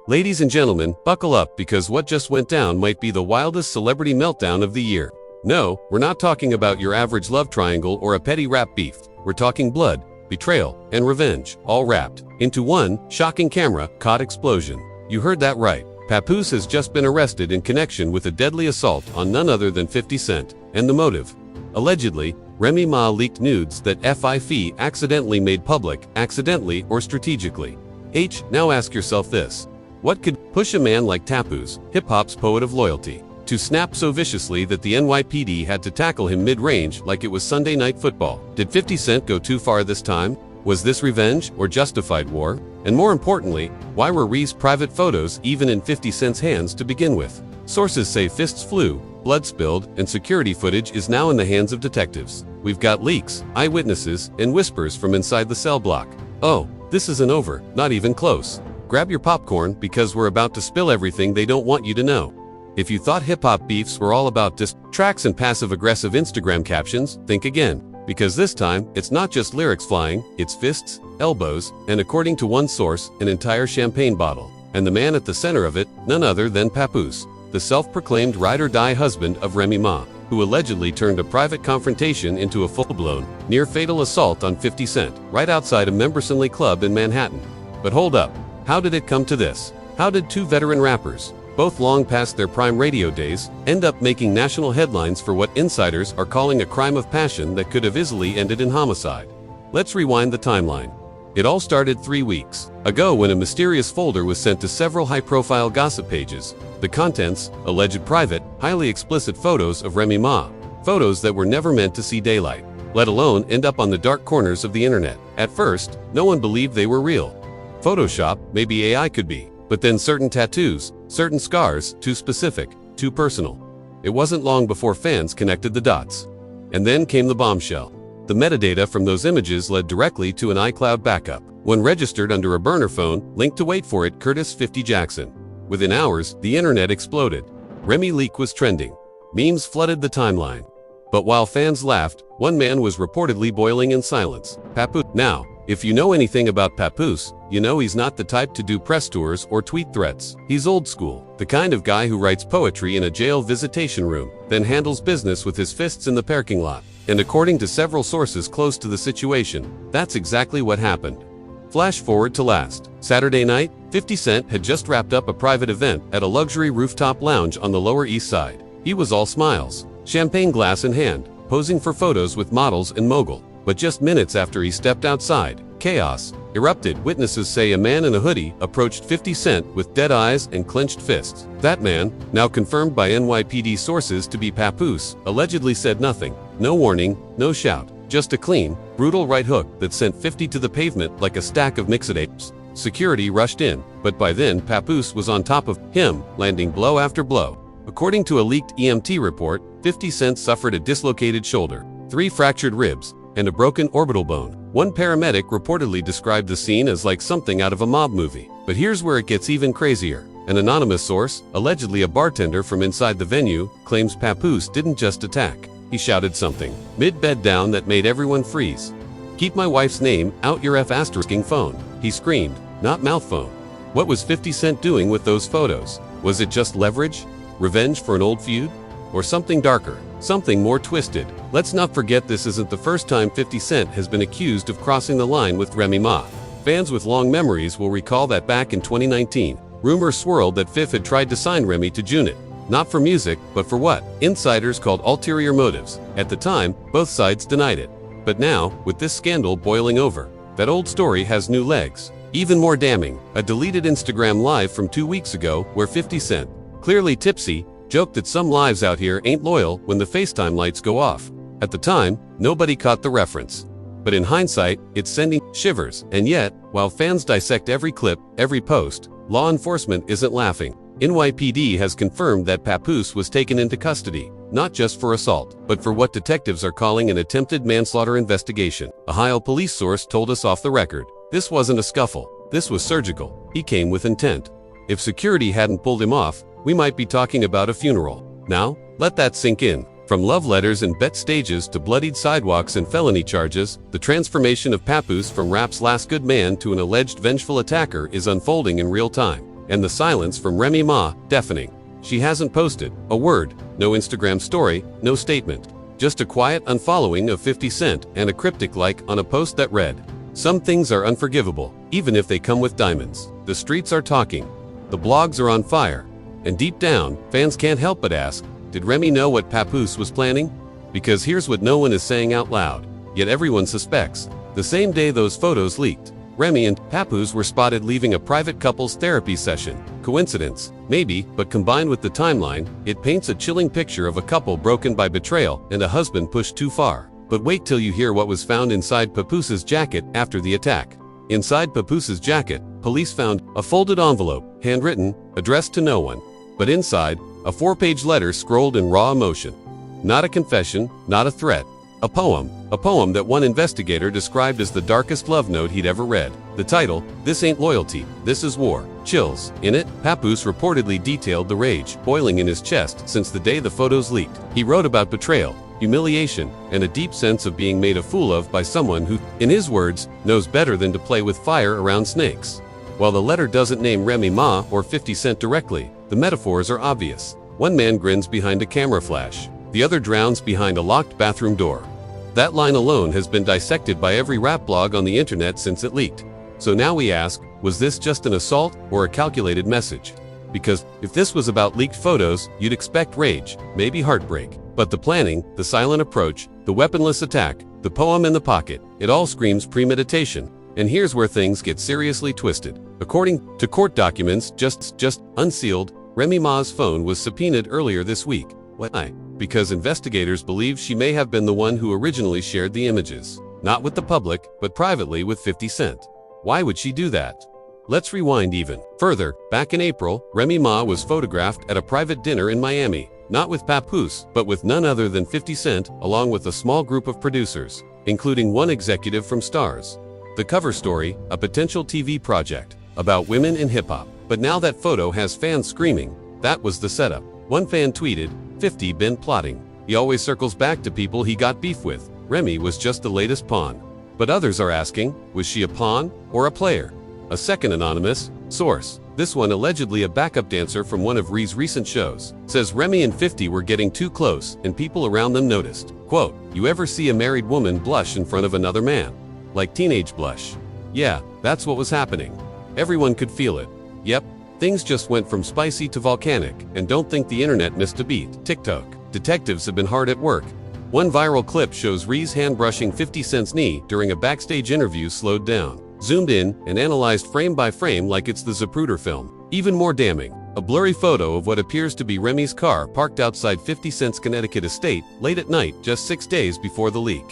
Ladies and gentlemen, buckle up because what just went down might be the wildest celebrity meltdown of the year. No, we're not talking about your average love triangle or a petty rap beef. We're talking blood, betrayal, and revenge, all wrapped into one shocking camera-caught explosion. You heard that right. Papoose has just been arrested in connection with a deadly assault on none other than 50 Cent. And the motive? Allegedly, Remy Ma leaked nudes that FIF accidentally made public, accidentally or strategically. Now ask yourself this. What could push a man like Papoose, hip-hop's poet of loyalty, to snap so viciously that the NYPD had to tackle him mid-range like it was Sunday Night Football? Did 50 Cent go too far this time? Was this revenge or justified war? And more importantly, why were Rhee's private photos even in 50 Cent's hands to begin with? Sources say fists flew, blood spilled, and security footage is now in the hands of detectives. We've got leaks, eyewitnesses, and whispers from inside the cell block. Oh, this isn't over, not even close. Grab your popcorn because we're about to spill everything they don't want you to know. If you thought hip-hop beefs were all about diss tracks and passive-aggressive Instagram captions, think again. Because this time, it's not just lyrics flying, it's fists, elbows, and according to one source, an entire champagne bottle. And the man at the center of it, none other than Papoose, the self-proclaimed ride-or-die husband of Remy Ma, who allegedly turned a private confrontation into a full-blown, near-fatal assault on 50 Cent, right outside a members-only club in Manhattan. But hold up. How did it come to this? How did two veteran rappers, both long past their prime radio days, end up making national headlines for what insiders are calling a crime of passion that could have easily ended in homicide? Let's rewind the timeline. It all started 3 weeks ago when a mysterious folder was sent to several high-profile gossip pages. The contents, alleged private, highly explicit photos of Remy Ma. Photos that were never meant to see daylight, let alone end up on the dark corners of the internet. At first, no one believed they were real. Photoshop, maybe AI could be, but then certain tattoos, certain scars, too specific, too personal. It wasn't long before fans connected the dots. And then came the bombshell. The metadata from those images led directly to an iCloud backup. When registered under a burner phone, linked to wait for it Curtis 50 Jackson. Within hours, the internet exploded. Remy leak was trending. Memes flooded the timeline. But while fans laughed, one man was reportedly boiling in silence. Papoose. Now, if you know anything about Papoose, you know he's not the type to do press tours or tweet threats. He's old school, the kind of guy who writes poetry in a jail visitation room, then handles business with his fists in the parking lot. And according to several sources close to the situation, that's exactly what happened. Flash forward to last Saturday night, 50 Cent had just wrapped up a private event at a luxury rooftop lounge on the Lower East Side. He was all smiles, champagne glass in hand, posing for photos with models and mogul. But just minutes after he stepped outside, chaos erupted. Witnesses say a man in a hoodie approached 50 Cent with dead eyes and clenched fists. That man, now confirmed by NYPD sources to be Papoose, allegedly said nothing. No warning, no shout. Just a clean, brutal right hook that sent 50 to the pavement like a stack of mixtapes. Security rushed in, but by then Papoose was on top of him, landing blow after blow. According to a leaked EMT report, 50 Cent suffered a dislocated shoulder, 3 fractured ribs, and a broken orbital bone. One paramedic reportedly described the scene as like something out of a mob movie. But here's where it gets even crazier. An anonymous source, allegedly a bartender from inside the venue, claims Papoose didn't just attack. He shouted something, mid-bed down, that made everyone freeze. "Keep my wife's name out your F***ing phone," he screamed, not mouth phone. What was 50 Cent doing with those photos? Was it just leverage? Revenge for an old feud? Or something darker? Something more twisted? Let's not forget this isn't the first time 50 Cent has been accused of crossing the line with Remy Ma. Fans with long memories will recall that back in 2019, rumors swirled that Fif had tried to sign Remy to Junit. Not for music, but for what insiders called ulterior motives. At the time, both sides denied it. But now, with this scandal boiling over, that old story has new legs. Even more damning, a deleted Instagram live from 2 weeks ago where 50 Cent, clearly tipsy, joked that some lives out here ain't loyal when the FaceTime lights go off. At the time, nobody caught the reference. But in hindsight, it's sending shivers. And yet, while fans dissect every clip, every post, law enforcement isn't laughing. NYPD has confirmed that Papoose was taken into custody, not just for assault, but for what detectives are calling an attempted manslaughter investigation. A Ohio police source told us off the record, "This wasn't a scuffle. This was surgical. He came with intent. If security hadn't pulled him off, we might be talking about a funeral." Now, let that sink in. From love letters and bet stages to bloodied sidewalks and felony charges, the transformation of Papoose from rap's last good man to an alleged vengeful attacker is unfolding in real time. And the silence from Remy Ma, deafening. She hasn't posted a word, no Instagram story, no statement. Just a quiet unfollowing of 50 Cent and a cryptic like on a post that read, "Some things are unforgivable, even if they come with diamonds." The streets are talking. The blogs are on fire. And deep down, fans can't help but ask, did Remy know what Papoose was planning? Because here's what no one is saying out loud, yet everyone suspects. The same day those photos leaked, Remy and Papoose were spotted leaving a private couples therapy session. Coincidence? Maybe, but combined with the timeline, it paints a chilling picture of a couple broken by betrayal and a husband pushed too far. But wait till you hear what was found inside Papoose's jacket after the attack. Inside Papoose's jacket, police found a folded envelope, handwritten, addressed to no one. But inside, a 4-page letter scrolled in raw emotion. Not a confession, not a threat. A poem that one investigator described as the darkest love note he'd ever read. The title, "This Ain't Loyalty, This Is War." Chills. In it, Papoose reportedly detailed the rage boiling in his chest since the day the photos leaked. He wrote about betrayal, humiliation, and a deep sense of being made a fool of by someone who, in his words, knows better than to play with fire around snakes. While the letter doesn't name Remy Ma or 50 Cent directly, the metaphors are obvious. One man grins behind a camera flash. The other drowns behind a locked bathroom door. That line alone has been dissected by every rap blog on the internet since it leaked. So now we ask, was this just an assault or a calculated message? Because if this was about leaked photos, you'd expect rage, maybe heartbreak. But the planning, the silent approach, the weaponless attack, the poem in the pocket, it all screams premeditation. And here's where things get seriously twisted. According to court documents just unsealed, Remy Ma's phone was subpoenaed earlier this week. Why? Because investigators believe she may have been the one who originally shared the images. Not with the public, but privately with 50 Cent. Why would she do that? Let's rewind even further. Back in April, Remy Ma was photographed at a private dinner in Miami. Not with Papoose, but with none other than 50 Cent, along with a small group of producers, including one executive from Stars. The cover story, a potential TV project about women in hip-hop. But now that photo has fans screaming, that was the setup. One fan tweeted, 50 been plotting. He always circles back to people he got beef with. Remy was just the latest pawn. But others are asking, was she a pawn or a player? A second anonymous source, this one allegedly a backup dancer from one of Rhee's recent shows, says Remy and 50 were getting too close and people around them noticed. Quote, "You ever see a married woman blush in front of another man? Like teenage blush? Yeah, that's what was happening. Everyone could feel it. Yep. Things just went from spicy to volcanic, and don't think the internet missed a beat. TikTok. Detectives have been hard at work. One viral clip shows Rhee's hand brushing 50 Cent's knee during a backstage interview slowed down, zoomed in, and analyzed frame by frame like it's the Zapruder film. Even more damning, a blurry photo of what appears to be Remy's car parked outside 50 Cent's Connecticut estate late at night just 6 days before the leak.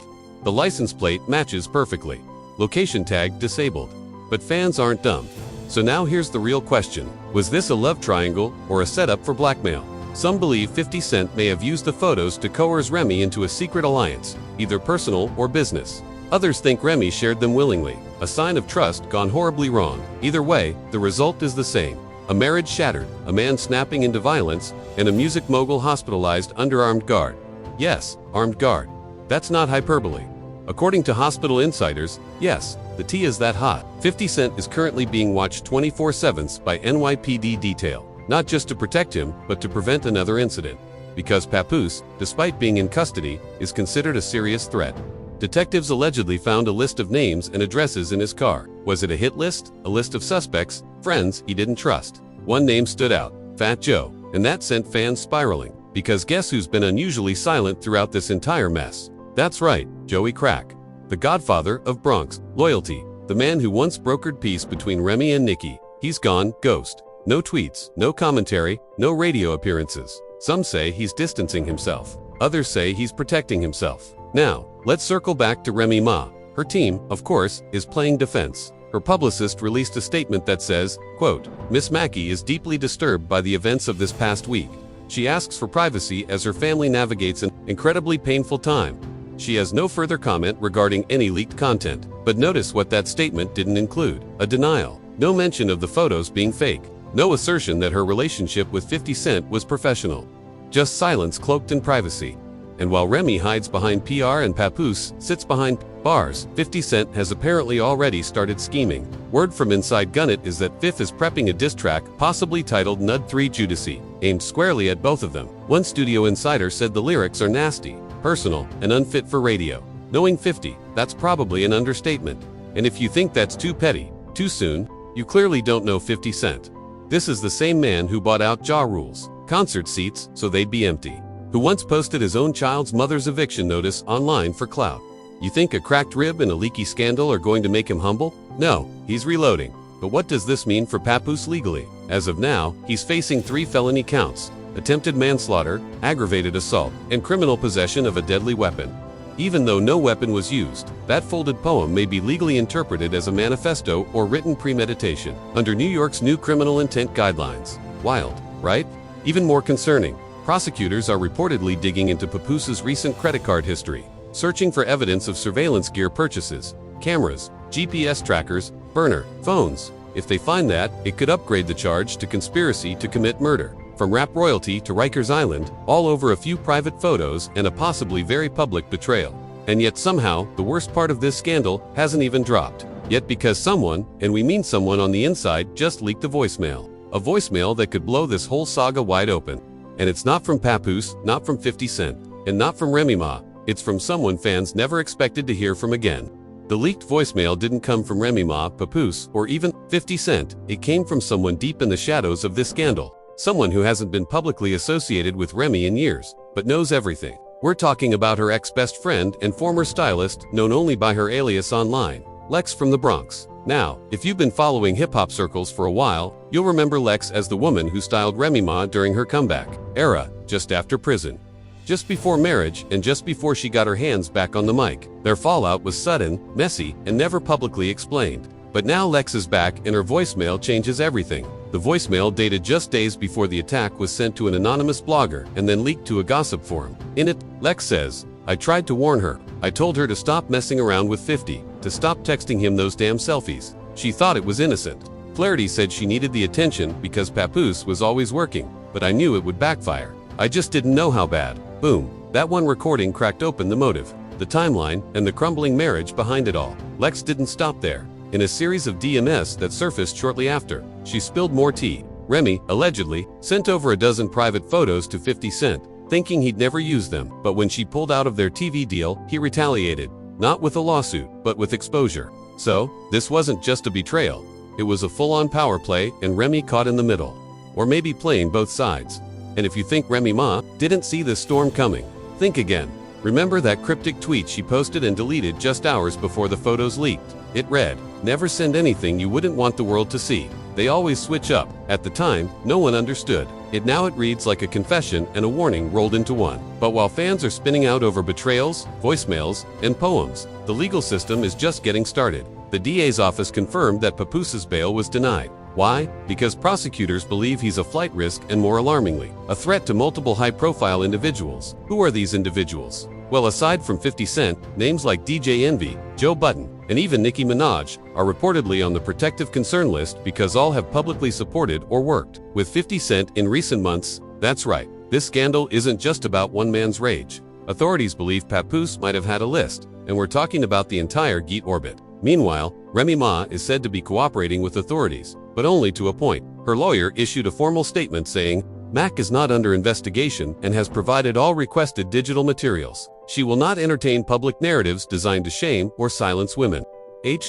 The license plate matches perfectly. Location tag disabled. But fans aren't dumb. So now here's the real question. Was this a love triangle or a setup for blackmail? Some believe 50 Cent may have used the photos to coerce Remy into a secret alliance, either personal or business. Others think Remy shared them willingly, a sign of trust gone horribly wrong. Either way, the result is the same. A marriage shattered, a man snapping into violence, and a music mogul hospitalized under armed guard. Yes, armed guard. That's not hyperbole. According to hospital insiders, yes, the tea is that hot. 50 Cent is currently being watched 24/7 by NYPD detail, not just to protect him, but to prevent another incident. Because Papoose, despite being in custody, is considered a serious threat. Detectives allegedly found a list of names and addresses in his car. Was it a hit list, a list of suspects, friends he didn't trust? One name stood out, Fat Joe, and that sent fans spiraling. Because guess who's been unusually silent throughout this entire mess? That's right, Joey Crack. The godfather of Bronx loyalty, the man who once brokered peace between Remy and Nicki. He's gone, ghost. No tweets, no commentary, no radio appearances. Some say he's distancing himself. Others say he's protecting himself. Now, let's circle back to Remy Ma. Her team, of course, is playing defense. Her publicist released a statement that says, quote, "Miss Mackey is deeply disturbed by the events of this past week. She asks for privacy as her family navigates an incredibly painful time. She has no further comment regarding any leaked content." But notice what that statement didn't include. A denial. No mention of the photos being fake. No assertion that her relationship with 50 Cent was professional. Just silence cloaked in privacy. And while Remy hides behind PR and Papoose sits behind Bars, 50 Cent has apparently already started scheming. Word from inside Gunnet is that 50 is prepping a diss track, possibly titled Nud 3 Judici, aimed squarely at both of them. One studio insider said the lyrics are nasty, personal, and unfit for radio. Knowing 50, that's probably an understatement. And if you think that's too petty, too soon, you clearly don't know 50 Cent. This is the same man who bought out Ja Rule's concert seats so they'd be empty, who once posted his own child's mother's eviction notice online for clout. You think a cracked rib and a leaky scandal are going to make him humble? No, he's reloading. But what does this mean for Papoose legally? As of now, he's facing 3 felony counts: attempted manslaughter, aggravated assault, and criminal possession of a deadly weapon. Even though no weapon was used, that folded poem may be legally interpreted as a manifesto or written premeditation under New York's new criminal intent guidelines. Wild, right? Even more concerning, prosecutors are reportedly digging into Papoose's recent credit card history, searching for evidence of surveillance gear purchases, cameras, GPS trackers, burner phones. If they find that, it could upgrade the charge to conspiracy to commit murder. From rap royalty to Rikers Island, all over a few private photos and a possibly very public betrayal. And yet somehow, the worst part of this scandal hasn't even dropped. Yet because someone, and we mean someone on the inside, just leaked a voicemail. A voicemail that could blow this whole saga wide open. And it's not from Papoose, not from 50 Cent, and not from Remy Ma. It's from someone fans never expected to hear from again. The leaked voicemail didn't come from Remy Ma, Papoose, or even 50 Cent. It came from someone deep in the shadows of this scandal. Someone who hasn't been publicly associated with Remy in years, but knows everything. We're talking about her ex-best friend and former stylist, known only by her alias online, Lex from the Bronx. Now, if you've been following hip-hop circles for a while, you'll remember Lex as the woman who styled Remy Ma during her comeback era, just after prison, just before marriage, and just before she got her hands back on the mic. Their fallout was sudden, messy, and never publicly explained. But now Lex is back and her voicemail changes everything. The voicemail, dated just days before the attack, was sent to an anonymous blogger and then leaked to a gossip forum. In it, Lex says, "I tried to warn her. I told her to stop messing around with 50, to stop texting him those damn selfies. She thought it was innocent." Flaherty said she needed the attention because Papoose was always working, but I knew it would backfire. I just didn't know how bad. Boom. That one recording cracked open the motive, the timeline, and the crumbling marriage behind it all. Lex didn't stop there. In a series of DMS that surfaced shortly after, she spilled more tea. Remy, allegedly, sent over a dozen private photos to 50 Cent, thinking he'd never use them. But when she pulled out of their TV deal, he retaliated. Not with a lawsuit, but with exposure. So, this wasn't just a betrayal. It was a full-on power play, and Remy caught in the middle. Or maybe playing both sides. And if you think Remy Ma didn't see this storm coming, think again. Remember that cryptic tweet she posted and deleted just hours before the photos leaked? It read, "Never send anything you wouldn't want the world to see. They always switch up." At the time, no one understood. Now it reads like a confession and a warning rolled into one. But while fans are spinning out over betrayals, voicemails, and poems, the legal system is just getting started. The DA's office confirmed that Papoose's bail was denied. Why? Because prosecutors believe he's a flight risk and, more alarmingly, a threat to multiple high-profile individuals. Who are these individuals? Well, aside from 50 Cent, names like DJ Envy, Joe Budden, and even Nicki Minaj are reportedly on the protective concern list because all have publicly supported or worked with 50 Cent in recent months. That's right, this scandal isn't just about one man's rage. Authorities believe Papoose might have had a list, and we're talking about the entire Geet orbit. Meanwhile, Remy Ma is said to be cooperating with authorities, but only to a point. Her lawyer issued a formal statement saying, "Mac is not under investigation and has provided all requested digital materials. She will not entertain public narratives designed to shame or silence women."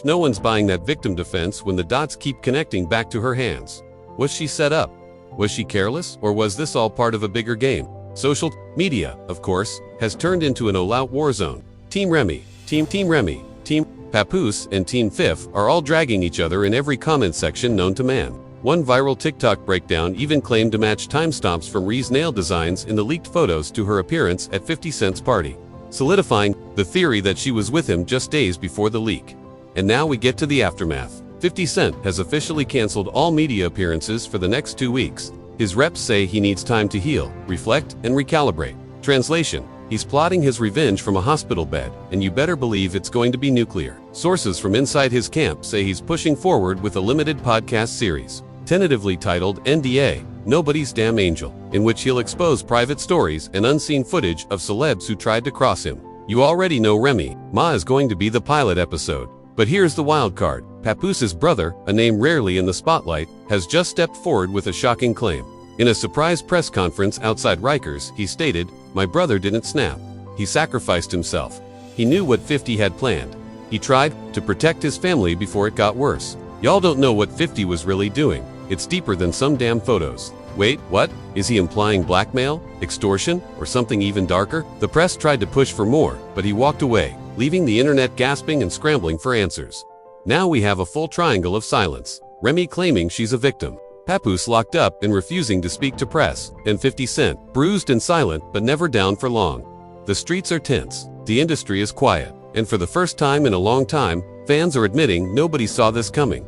No one's buying that victim defense when the dots keep connecting back to her hands. Was she set up? Was she careless, or was this all part of a bigger game? Social media, of course, has turned into an all-out war zone. Team Remy, Team Remy, Team Papoose, and Team 50 are all dragging each other in every comment section known to man. One viral TikTok breakdown even claimed to match timestamps from Rhee's nail designs in the leaked photos to her appearance at 50 Cent's party, solidifying the theory that she was with him just days before the leak. And now we get to the aftermath. 50 Cent has officially canceled all media appearances for the next 2 weeks. His reps say he needs time to heal, reflect, and recalibrate. Translation: he's plotting his revenge from a hospital bed, and you better believe it's going to be nuclear. Sources from inside his camp say he's pushing forward with a limited podcast series, tentatively titled NDA, Nobody's Damn Angel, in which he'll expose private stories and unseen footage of celebs who tried to cross him. You already know Remy Ma is going to be the pilot episode. But here's the wild card. Papoose's brother, a name rarely in the spotlight, has just stepped forward with a shocking claim. In a surprise press conference outside Rikers, he stated, "My brother didn't snap. He sacrificed himself. He knew what 50 had planned. He tried to protect his family before it got worse." Y'all don't know what 50 was really doing. It's deeper than some damn photos. Wait, what? Is he implying blackmail, extortion, or something even darker? The press tried to push for more, but he walked away, leaving the internet gasping and scrambling for answers. Now we have a full triangle of silence. Remy claiming she's a victim, Papoose locked up and refusing to speak to press, and 50 Cent, bruised and silent but never down for long. The streets are tense, the industry is quiet, and for the first time in a long time, fans are admitting nobody saw this coming.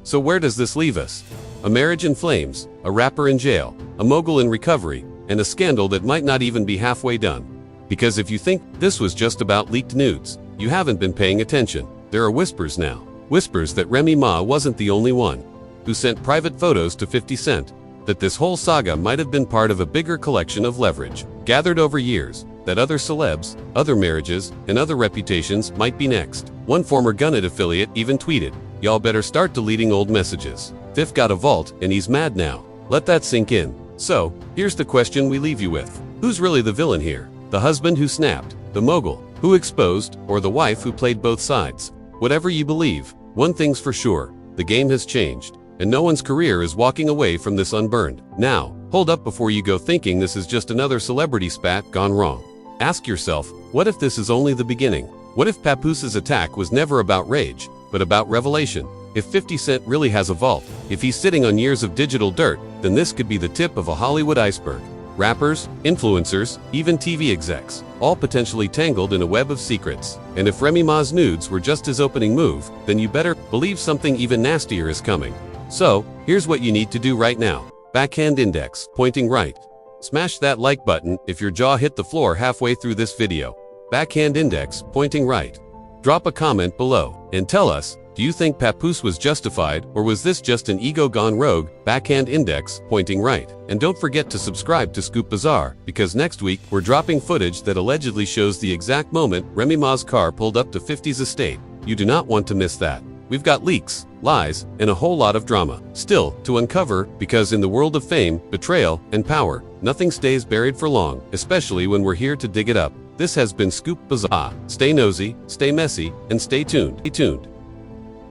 So where does this leave us? A marriage in flames, a rapper in jail, a mogul in recovery, and a scandal that might not even be halfway done. Because if you think this was just about leaked nudes, you haven't been paying attention. There are whispers now. Whispers that Remy Ma wasn't the only one who sent private photos to 50 Cent, that this whole saga might have been part of a bigger collection of leverage, gathered over years, that other celebs, other marriages, and other reputations might be next. One former Gunnet affiliate even tweeted, "Y'all better start deleting old messages. Fifth got a vault, and he's mad now." Let that sink in. So, here's the question we leave you with. Who's really the villain here? The husband who snapped, the mogul who exposed, or the wife who played both sides? Whatever you believe, one thing's for sure, the game has changed, and no one's career is walking away from this unburned. Now, hold up before you go thinking this is just another celebrity spat gone wrong. Ask yourself, what if this is only the beginning? What if Papoose's attack was never about rage, but about revelation? If 50 Cent really has a vault, if he's sitting on years of digital dirt, then this could be the tip of a Hollywood iceberg. Rappers, influencers, even TV execs, all potentially tangled in a web of secrets. And if Remy Ma's nudes were just his opening move, then you better believe something even nastier is coming. So, here's what you need to do right now. Backhand index, pointing right. Smash that like button if your jaw hit the floor halfway through this video. Backhand index, pointing right. Drop a comment below and tell us, do you think Papoose was justified, or was this just an ego gone rogue? Backhand index, pointing right. And don't forget to subscribe to Scoop Bazaar, because next week we're dropping footage that allegedly shows the exact moment Remy Ma's car pulled up to 50's estate. You do not want to miss that. We've got leaks, lies, and a whole lot of drama still to uncover, because in the world of fame, betrayal, and power, nothing stays buried for long, especially when we're here to dig it up. This has been Scoop Bazaar. Stay nosy, stay messy, and stay tuned.